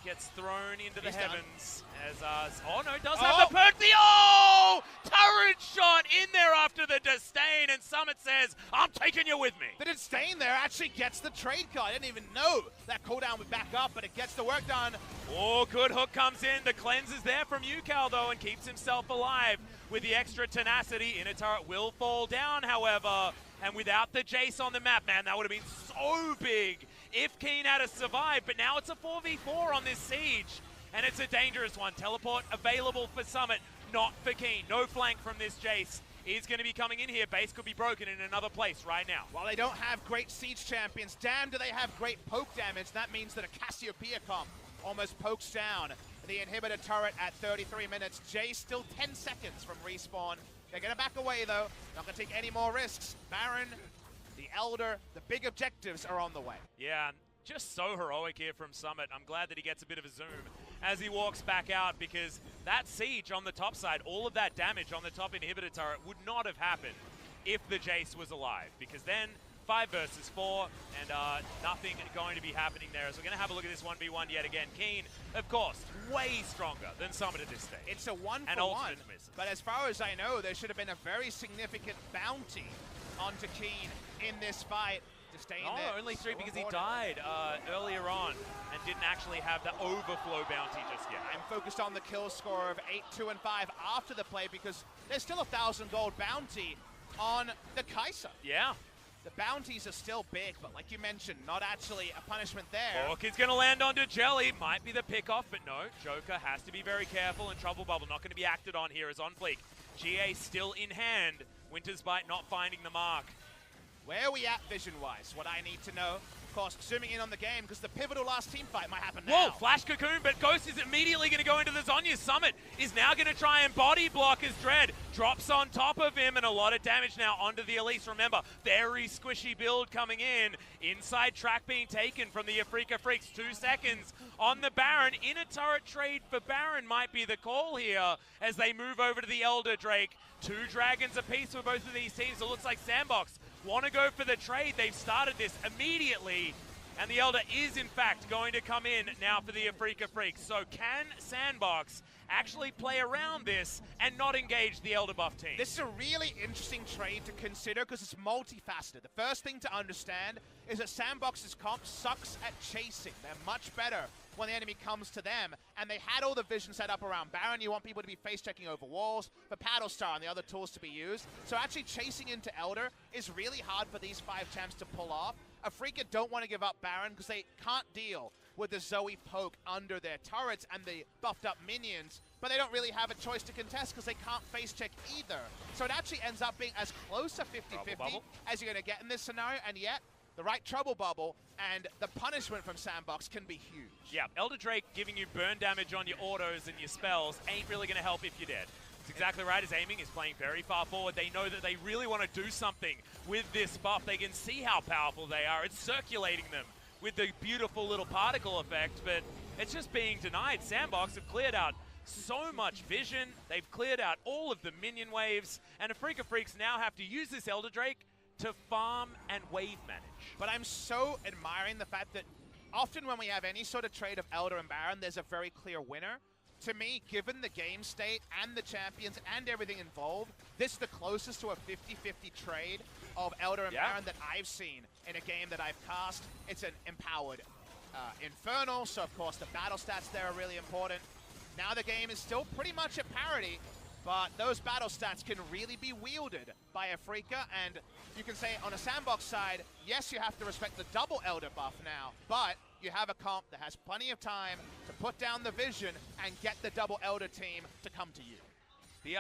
gets thrown into the heavens. As oh no, does have the perk. Turret shot in there after the disdain, and Summit says, I'm taking you with me. The disdain there actually gets the trade card. I didn't even know that cooldown would back up, but it gets the work done. Oh, good hook comes in. The cleanse is there from UCal, though, and keeps himself alive with the extra tenacity. Inner turret will fall down, however, and without the Jace on the map, man, that would have been so big if Keen had to survive, but now it's a 4v4 on this siege, and it's a dangerous one. Teleport available for Summit, not for Keen. No flank from this Jace. He's going to be coming in here. Base could be broken in another place right now. While they don't have great siege champions, damn do they have great poke damage. That means that a Cassiopeia comp almost pokes down the inhibitor turret at 33 minutes. Jay still 10 seconds from respawn. They're going to back away, though. Not going to take any more risks. Baron, the Elder, the big objectives are on the way. Yeah, just so heroic here from Summit. I'm glad that he gets a bit of a zoom as he walks back out, because that siege on the top side, all of that damage on the top inhibitor turret would not have happened if the Jace was alive, because then 5 versus 4, and nothing going to be happening there. So we're going to have a look at this 1v1 yet again. Keen, of course, way stronger than Summit at this stage. It's a 1-for-1, but as far as I know, there should have been a very significant bounty onto Keen in this fight. No, only 3 because he died earlier on and didn't actually have the overflow bounty just yet. I'm focused on the kill score of 8, 2, and 5 after the play, because there's still 1,000 gold bounty on the Kai'Sa. Yeah. The bounties are still big, but like you mentioned, not actually a punishment there. Orchid's going to land onto Jelly. Might be the pick-off, but no. Joker has to be very careful, and Trouble Bubble not going to be acted on here as OnFleek. GA still in hand. Winter's Bite not finding the mark. Where are we at vision-wise? What I need to know. Of course, zooming in on the game, because the pivotal last team fight might happen now. Whoa, Flash Cocoon, but Ghost is immediately going to go into the Zhonya. Summit is now going to try and body block as Dread drops on top of him, and a lot of damage now onto the Elise. Remember, very squishy build coming in. Inside track being taken from the Afreeca Freecs. 2 seconds on the Baron. Inner turret trade for Baron might be the call here as they move over to the Elder Drake. 2 dragons apiece for both of these teams. It looks like SANDBOX want to go for the trade. They've started this immediately, and the Elder is in fact going to come in now for the Afreeca Freecs. So can SANDBOX actually play around this and not engage the Elder buff team? This is a really interesting trade to consider because it's multifaceted. The first thing to understand is that SANDBOX's comp sucks at chasing. They're much better when the enemy comes to them, and they had all the vision set up around Baron. You want people to be face-checking over walls, for Paddlestar and the other tools to be used. So actually chasing into Elder is really hard for these 5 champs to pull off. Afreeca don't want to give up Baron because they can't deal with the Zoe poke under their turrets and the buffed up minions, but they don't really have a choice to contest because they can't face-check either. So it actually ends up being as close to 50-50 as you're going to get in this scenario, and yet the right trouble bubble and the punishment from SANDBOX can be huge. Yeah, Elder Drake giving you burn damage on your autos and your spells ain't really going to help if you're dead. It's exactly right. His aiming is playing very far forward. They know that they really want to do something with this buff. They can see how powerful they are. It's circulating them with the beautiful little particle effect, but it's just being denied. SANDBOX have cleared out so much vision. They've cleared out all of the minion waves, and Afreeca Freecs now have to use this Elder Drake to farm and wave manage. But I'm so admiring the fact that often when we have any sort of trade of Elder and Baron, there's a very clear winner. To me, given the game state and the champions and everything involved, this is the closest to a 50-50 trade of Elder and Baron that I've seen in a game that I've cast. It's an empowered Infernal, so of course the battle stats there are really important. Now the game is still pretty much at parity, but those battle stats can really be wielded by Afreeca, and you can say on a SANDBOX side, yes, you have to respect the double Elder buff now, but you have a comp that has plenty of time to put down the vision and get the double Elder team to come to you. The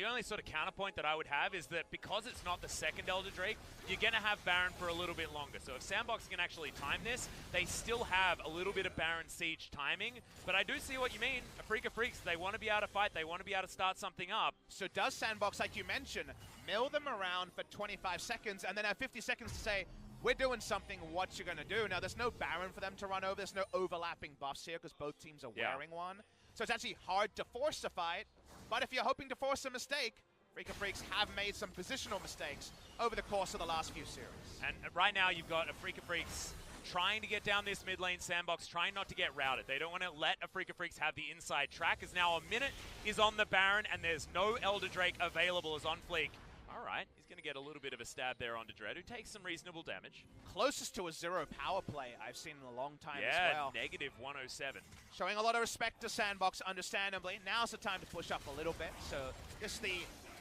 only sort of counterpoint that I would have is that because it's not the second Elder Drake, you're going to have Baron for a little bit longer. So if SANDBOX can actually time this, they still have a little bit of Baron Siege timing. But I do see what you mean. Afreeca Freecs, they want to be able to fight. They want to be able to start something up. So does SANDBOX, like you mentioned, mill them around for 25 seconds and then have 50 seconds to say, we're doing something, what you're going to do? Now, there's no Baron for them to run over. There's no overlapping buffs here because both teams are wearing one. So it's actually hard to force a fight. But if you're hoping to force a mistake, Afreeca Freecs have made some positional mistakes over the course of the last few series. And right now you've got Afreeca Freecs trying to get down this mid lane, SANDBOX trying not to get routed. They don't want to let Afreeca Freecs have the inside track, as now a minute is on the Baron and there's no Elder Drake available as on Fleek. All right, he's going to get a little bit of a stab there onto Dread, who takes some reasonable damage. Closest to a 0 power play I've seen in a long time as well. Yeah, negative 107. Showing a lot of respect to SANDBOX, understandably. Now's the time to push up a little bit. So just the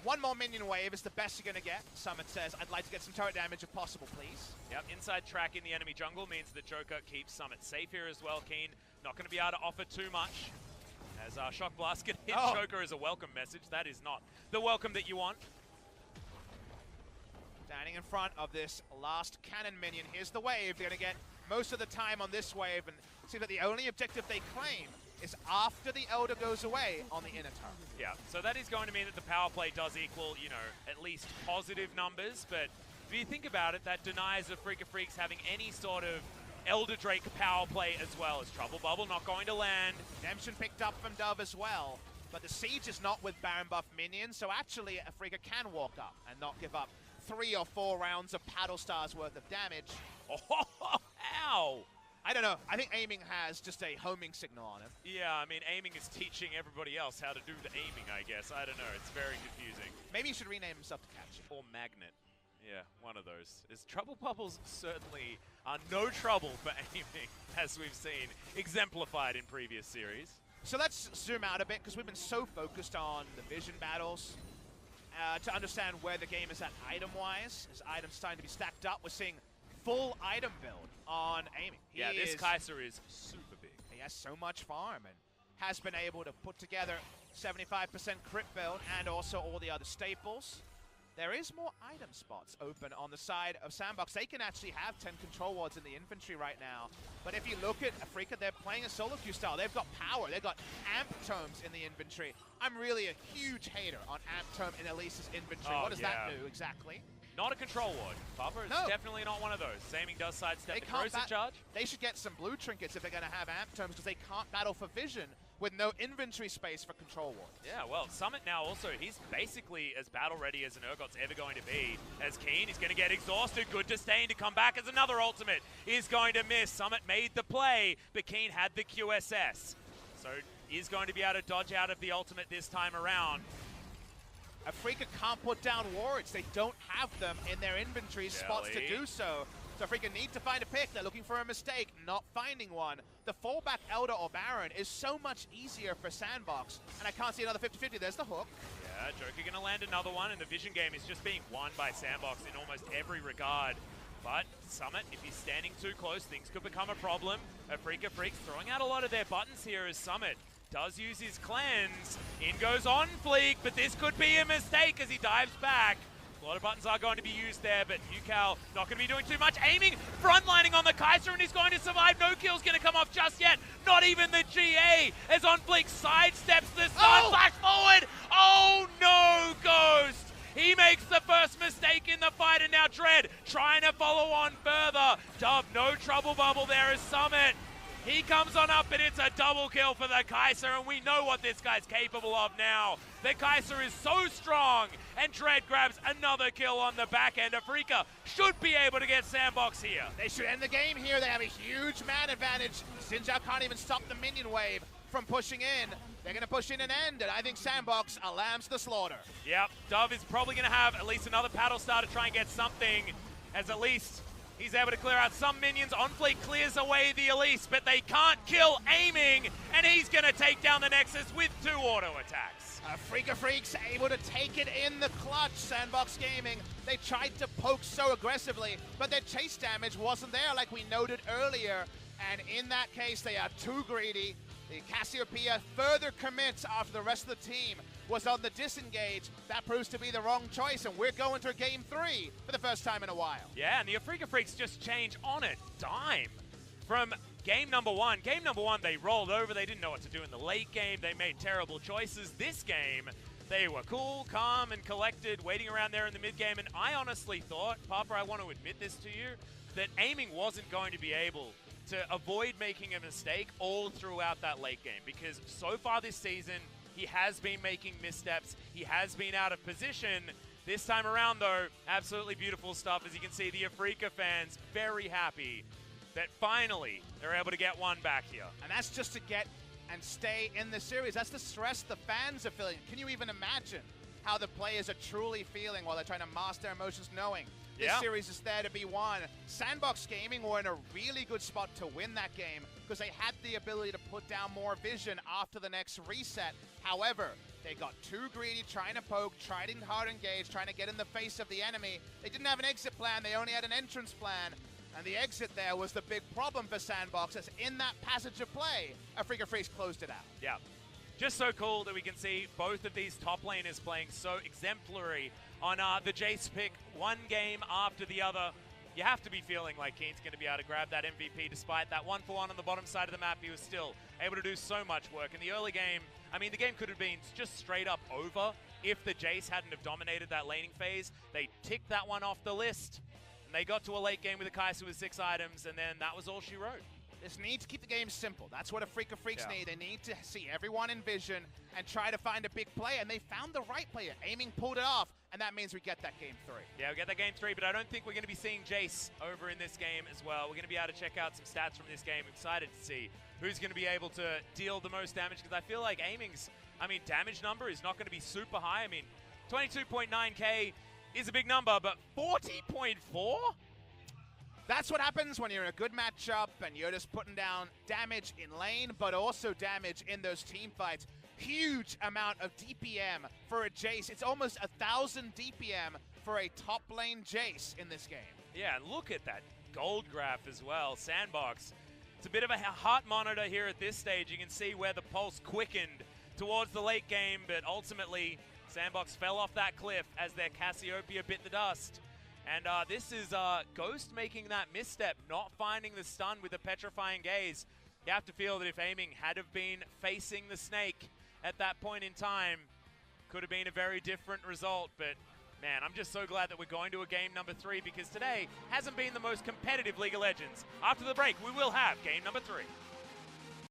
one more minion wave is the best you're going to get. Summit says, I'd like to get some turret damage if possible, please. Yep, inside track in the enemy jungle means that Joker keeps Summit safe here as well. Keen not going to be able to offer too much. As Shock Blast can hit Joker as a welcome message. That is not the welcome that you want. Standing in front of this last cannon minion. Here's the wave. They're going to get most of the time on this wave, and see that the only objective they claim is after the Elder goes away on the inner turret. Yeah, so that is going to mean that the power play does equal, you know, at least positive numbers, but if you think about it, that denies Afreeca Freecs having any sort of Elder Drake power play as well. As Trouble Bubble not going to land. Redemption picked up from Dove as well, but the siege is not with Baron buff minions, so actually Afreeca can walk up and not give up 3 or 4 rounds of Paddle Stars worth of damage. Oh, ow! I don't know. I think aiming has just a homing signal on him. Yeah, I mean, aiming is teaching everybody else how to do the aiming, I guess. I don't know. It's very confusing. Maybe he should rename himself to Catch. Or Magnet. Yeah, one of those. Trouble Bubbles certainly are no trouble for aiming, as we've seen exemplified in previous series. So let's zoom out a bit, because we've been so focused on the vision battles. To understand where the game is at item-wise, as items starting to be stacked up, we're seeing full item build on aiming. This Kai'Sa is super big. He has so much farm and has been able to put together 75% crit build and also all the other staples. There is more item spots open on the side of SANDBOX. They can actually have 10 control wards in the infantry right now. But if you look at Afreeca, they're playing a solo queue style. They've got power. They've got amp tomes in the inventory. I'm really a huge hater on amp tome in Elise's inventory. What does that do exactly? Not a control ward. Buffer is definitely not one of those. Aiming does sidestep the corrosive charge. They should get some blue trinkets if they're going to have amp tomes, because they can't battle for vision with no inventory space for control wards. Yeah, well, Summit now also, he's basically as battle ready as an Urgot's ever going to be. As Keen, he's going to get exhausted. Good to Stain to come back as another ultimate is going to miss. Summit made the play, but Keen had the QSS. So he's going to be able to dodge out of the ultimate this time around. Afreeca can't put down wards. They don't have them in their inventory spots to do so. So Afreeca need to find a pick. They're looking for a mistake, not finding one. The fallback Elder or Baron is so much easier for SANDBOX. And I can't see another 50-50. There's the hook. Yeah, Joker going to land another one, and the vision game is just being won by SANDBOX in almost every regard. But Summit, if he's standing too close, things could become a problem. Afreeca Freecs throwing out a lot of their buttons here as Summit does use his cleanse. In goes on Fleek, but this could be a mistake as he dives back. A lot of buttons are going to be used there, but Yucal not going to be doing too much. Aiming, frontlining on the Kai'Sa, and he's going to survive. No kill's going to come off just yet. Not even the GA, as on Fleek sidesteps the stun, flash forward. Oh no, Ghost! He makes the first mistake in the fight, and now Dread trying to follow on further. Dove, no trouble bubble there as Summit. He comes on up, and it's a double kill for the Kai'Sa, and we know what this guy's capable of now. The Kai'Sa is so strong, and Dread grabs another kill on the back end. Afreeca should be able to get SANDBOX here. They should end the game here. They have a huge man advantage. Xin Zhao can't even stop the minion wave from pushing in. They're going to push in and end, and I think SANDBOX lambs the slaughter. Yep, Dove is probably going to have at least another paddle star to try and get something, as at least he's able to clear out some minions. OnFleet clears away the Elise, but they can't kill aiming, and he's going to take down the Nexus with 2 auto attacks. Afreeca Freecs able to take it in the clutch. SANDBOX Gaming, they tried to poke so aggressively, but their chase damage wasn't there like we noted earlier, and in that case, they are too greedy. The Cassiopeia further commits after the rest of the team was on the disengage. That proves to be the wrong choice, and we're going to game 3 for the first time in a while. Yeah, and the Afreeca Freecs just change on a dime from game number 1. Game number 1, they rolled over. They didn't know what to do in the late game. They made terrible choices. This game, they were cool, calm, and collected, waiting around there in the mid-game. And I honestly thought, Papa, I want to admit this to you, that Aiming wasn't going to be able to avoid making a mistake all throughout that late game. Because so far this season, he has been making missteps. He has been out of position. This time around, though, absolutely beautiful stuff. As you can see, the Afreeca fans very happy that finally they're able to get one back here. And that's just to get and stay in the series. That's the stress the fans are feeling. Can you even imagine how the players are truly feeling while they're trying to master their emotions, knowing this series is there to be won? SANDBOX Gaming were in a really good spot to win that game because they had the ability to put down more vision after the next reset. However, they got too greedy, trying to poke, trying hard engage, trying to get in the face of the enemy. They didn't have an exit plan, they only had an entrance plan. And the exit there was the big problem for SANDBOX, as in that passage of play, Afreeca Freecs closed it out. Yeah. Just so cool that we can see both of these top laners playing so exemplary on the Jace pick, one game after the other. You have to be feeling like Keen's going to be able to grab that MVP despite that 1-for-1 on the bottom side of the map. He was still able to do so much work. In the early game, I mean, the game could have been just straight up over if the Jace hadn't have dominated that laning phase. They ticked that one off the list, and they got to a late game with a Kai'Sa with 6 items, and then that was all she wrote. This needs to keep the game simple. That's what Afreeca Freecs need. They need to see everyone in vision and try to find a big play, and they found the right player. Aiming pulled it off, and that means we get that game 3. Yeah, we get that game 3, but I don't think we're going to be seeing Jace over in this game as well. We're going to be able to check out some stats from this game. I'm excited to see who's going to be able to deal the most damage, because I feel like Aiming's, damage number is not going to be super high. 22.9k is a big number, but 40.4? That's what happens when you're in a good matchup and you're just putting down damage in lane, but also damage in those team fights. Huge amount of DPM for a Jace. It's almost 1,000 DPM for a top lane Jace in this game. Yeah, and look at that gold graph as well. SANDBOX, it's a bit of a heart monitor here at this stage. You can see where the pulse quickened towards the late game, but ultimately SANDBOX fell off that cliff as their Cassiopeia bit the dust. And this is Ghost making that misstep, not finding the stun with a petrifying gaze. You have to feel that if Aiming had have been facing the snake at that point in time, could have been a very different result. But man, I'm just so glad that we're going to a game number 3, because today hasn't been the most competitive League of Legends. After the break, we will have game number 3.